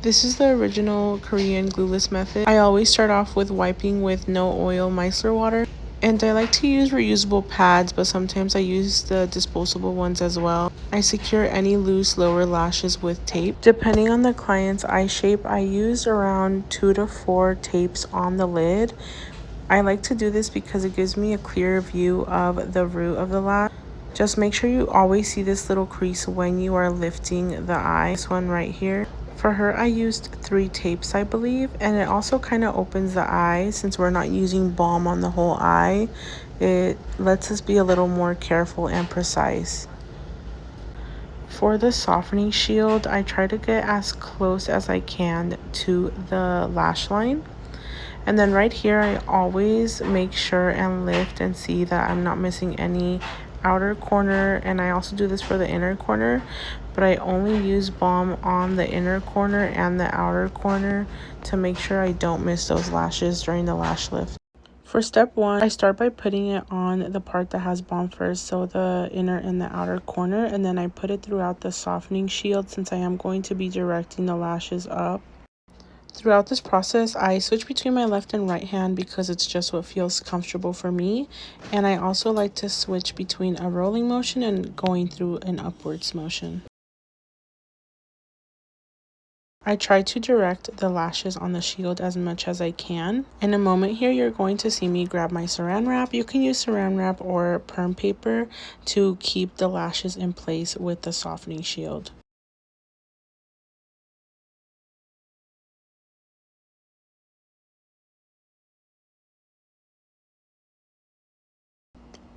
This is the original Korean glueless method. I always start off with wiping with no oil micellar water. And I like to use reusable pads, but sometimes I use the disposable ones as well. I secure any loose lower lashes with tape. Depending on the client's eye shape, I use around 2 to 4 tapes on the lid. I like to do this because it gives me a clearer view of the root of the lash. Just make sure you always see this little crease when you are lifting the eye. This one right here. For her, I used 3 tapes, I believe, and it also kind of opens the eye. Since we're not using balm on the whole eye, it lets us be a little more careful and precise. For the softening shield, I try to get as close as I can to the lash line. And then right here, I always make sure and lift and see that I'm not missing any outer corner, and I also do this for the inner corner, but I only use balm on the inner corner and the outer corner to make sure I don't miss those lashes during the lash lift. For step 1, I start by putting it on the part that has balm first, so the inner and the outer corner, and then I put it throughout the softening shield since I am going to be directing the lashes up. Throughout this process, I switch between my left and right hand because it's just what feels comfortable for me. And I also like to switch between a rolling motion and going through an upwards motion. I try to direct the lashes on the shield as much as I can. In a moment here, you're going to see me grab my saran wrap. You can use saran wrap or perm paper to keep the lashes in place with the softening shield.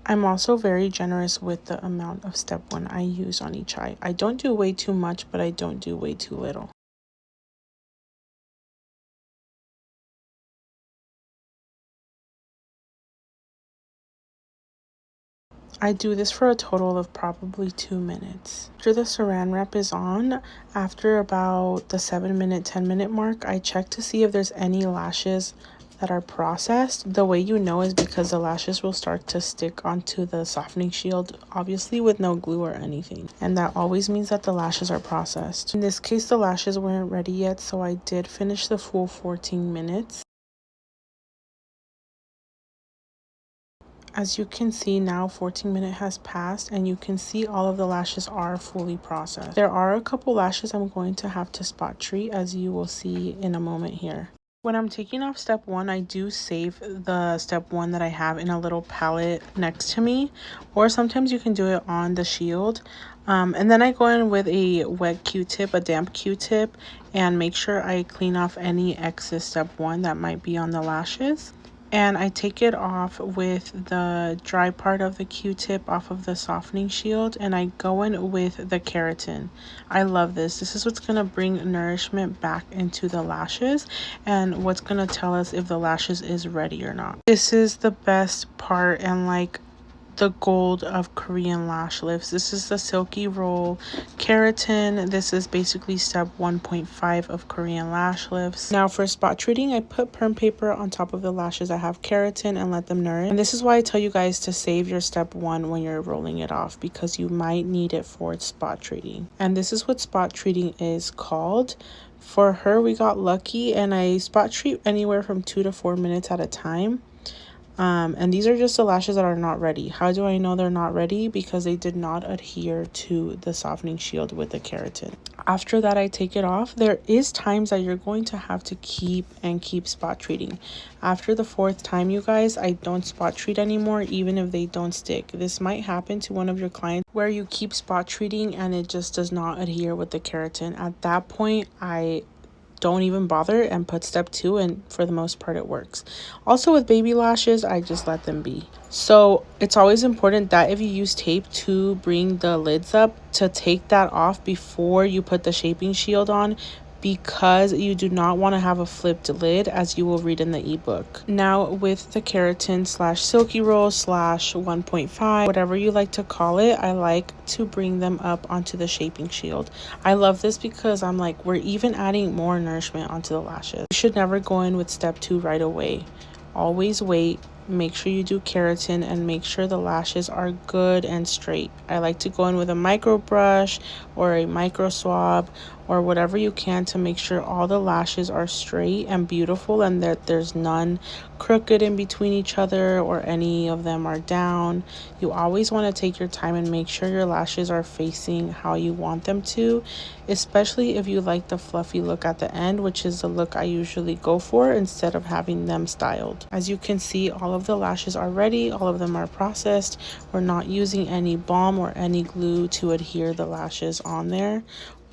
I'm also very generous with the amount of step 1 I use on each eye. I don't do way too much, but I don't do way too little. I do this for a total of probably 2 minutes. After the saran wrap is on, after about the 7-minute, 10-minute mark, I check to see if there's any lashes that are processed. The way you know is because the lashes will start to stick onto the softening shield, obviously with no glue or anything. And that always means that the lashes are processed. In this case, the lashes weren't ready yet, so I did finish the full 14 minutes. As you can see now, 14 minutes has passed and you can see all of the lashes are fully processed. There are a couple lashes I'm going to have to spot treat, as you will see in a moment here. When I'm taking off step 1, I do save the step 1 that I have in a little palette next to me, or sometimes you can do it on the shield. And then I go in with a wet Q-tip, a damp Q-tip, and make sure I clean off any excess step 1 that might be on the lashes. And I take it off with the dry part of the Q-tip off of the softening shield, and I go in with the keratin. I love this. This is what's going to bring nourishment back into the lashes and what's going to tell us if the lashes is ready or not. This is the best part and like the gold of Korean lash lifts. This is the silky roll keratin. This is basically step 1.5 of Korean lash lifts. Now for spot treating, I put perm paper on top of the lashes that have keratin and let them nourish. And this is why I tell you guys to save your step 1 when you're rolling it off, because you might need it for spot treating. And this is what spot treating is called. For her, we got lucky and I spot treat anywhere from 2 to 4 minutes at a time. And these are just the lashes that are not ready. How do I know they're not ready? Because they did not adhere to the softening shield with the keratin. After that, I take it off. There is times that you're going to have to keep spot treating. After the 4th time, you guys, I don't spot treat anymore, even if they don't stick. This might happen to one of your clients where you keep spot treating and it just does not adhere with the keratin. At that point, I don't even bother and put step 2, and for the most part it works. Also with baby lashes, I just let them be. So it's always important that if you use tape to bring the lids up, to take that off before you put the shaping shield on, because you do not want to have a flipped lid, as you will read in the ebook. Now with the keratin / silky roll / 1.5, whatever you like to call it, I like to bring them up onto the shaping shield. I love this because I'm like, we're even adding more nourishment onto the lashes. You should never go in with step 2 right away. Always wait. Make sure you do keratin and make sure the lashes are good and straight. I like to go in with a micro brush or a micro swab or whatever you can to make sure all the lashes are straight and beautiful and that there's none crooked in between each other or any of them are down. You always want to take your time and make sure your lashes are facing how you want them to, especially if you like the fluffy look at the end, which is the look I usually go for instead of having them styled. As you can see, all of the lashes are ready, all of them are processed. We're not using any balm or any glue to adhere the lashes on there.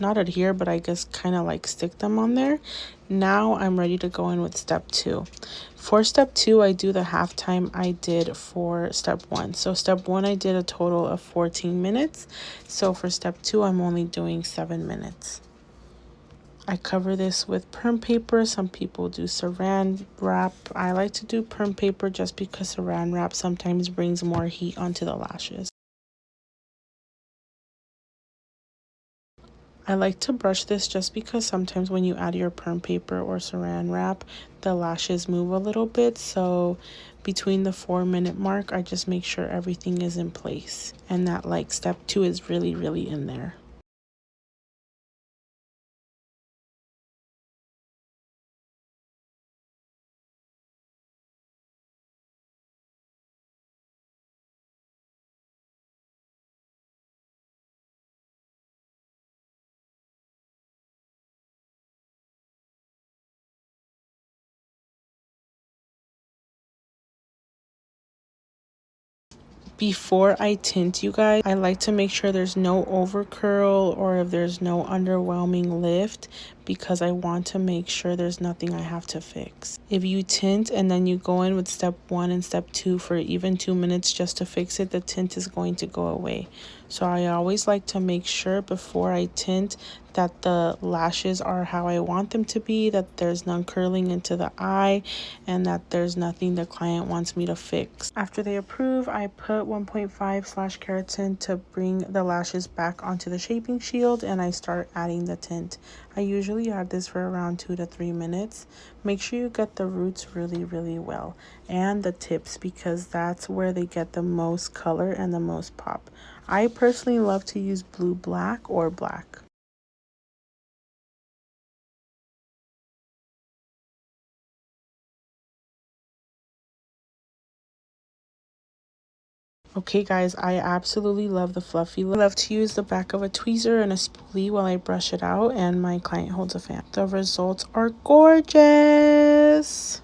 Not adhere, but I guess kind of like stick them on there. Now I'm ready to go in with step 2. For step 2, I do the half time I did for step 1. So step 1, I did a total of 14 minutes. So for step 2, I'm only doing 7 minutes. I cover this with perm paper. Some people do saran wrap. I like to do perm paper just because saran wrap sometimes brings more heat onto the lashes. I like to brush this just because sometimes when you add your perm paper or saran wrap, the lashes move a little bit. So between the 4-minute mark, I just make sure everything is in place and that like step 2 is really in there. Before I tint, you guys, I like to make sure there's no over curl or if there's no underwhelming lift because I want to make sure there's nothing I have to fix. If you tint and then you go in with step 1 and step 2 for even 2 minutes just to fix it, the tint is going to go away. So I always like to make sure before I tint that the lashes are how I want them to be, that there's none curling into the eye, and that there's nothing the client wants me to fix. After they approve, I put 1.5/keratin to bring the lashes back onto the shaping shield, and I start adding the tint. I usually add this for around 2 to 3 minutes. Make sure you get the roots really well and the tips because that's where they get the most color and the most pop. I personally love to use blue black or black. Okay guys, I absolutely love the fluffy look. I love to use the back of a tweezer and a spoolie while I brush it out and my client holds a fan. The results are gorgeous.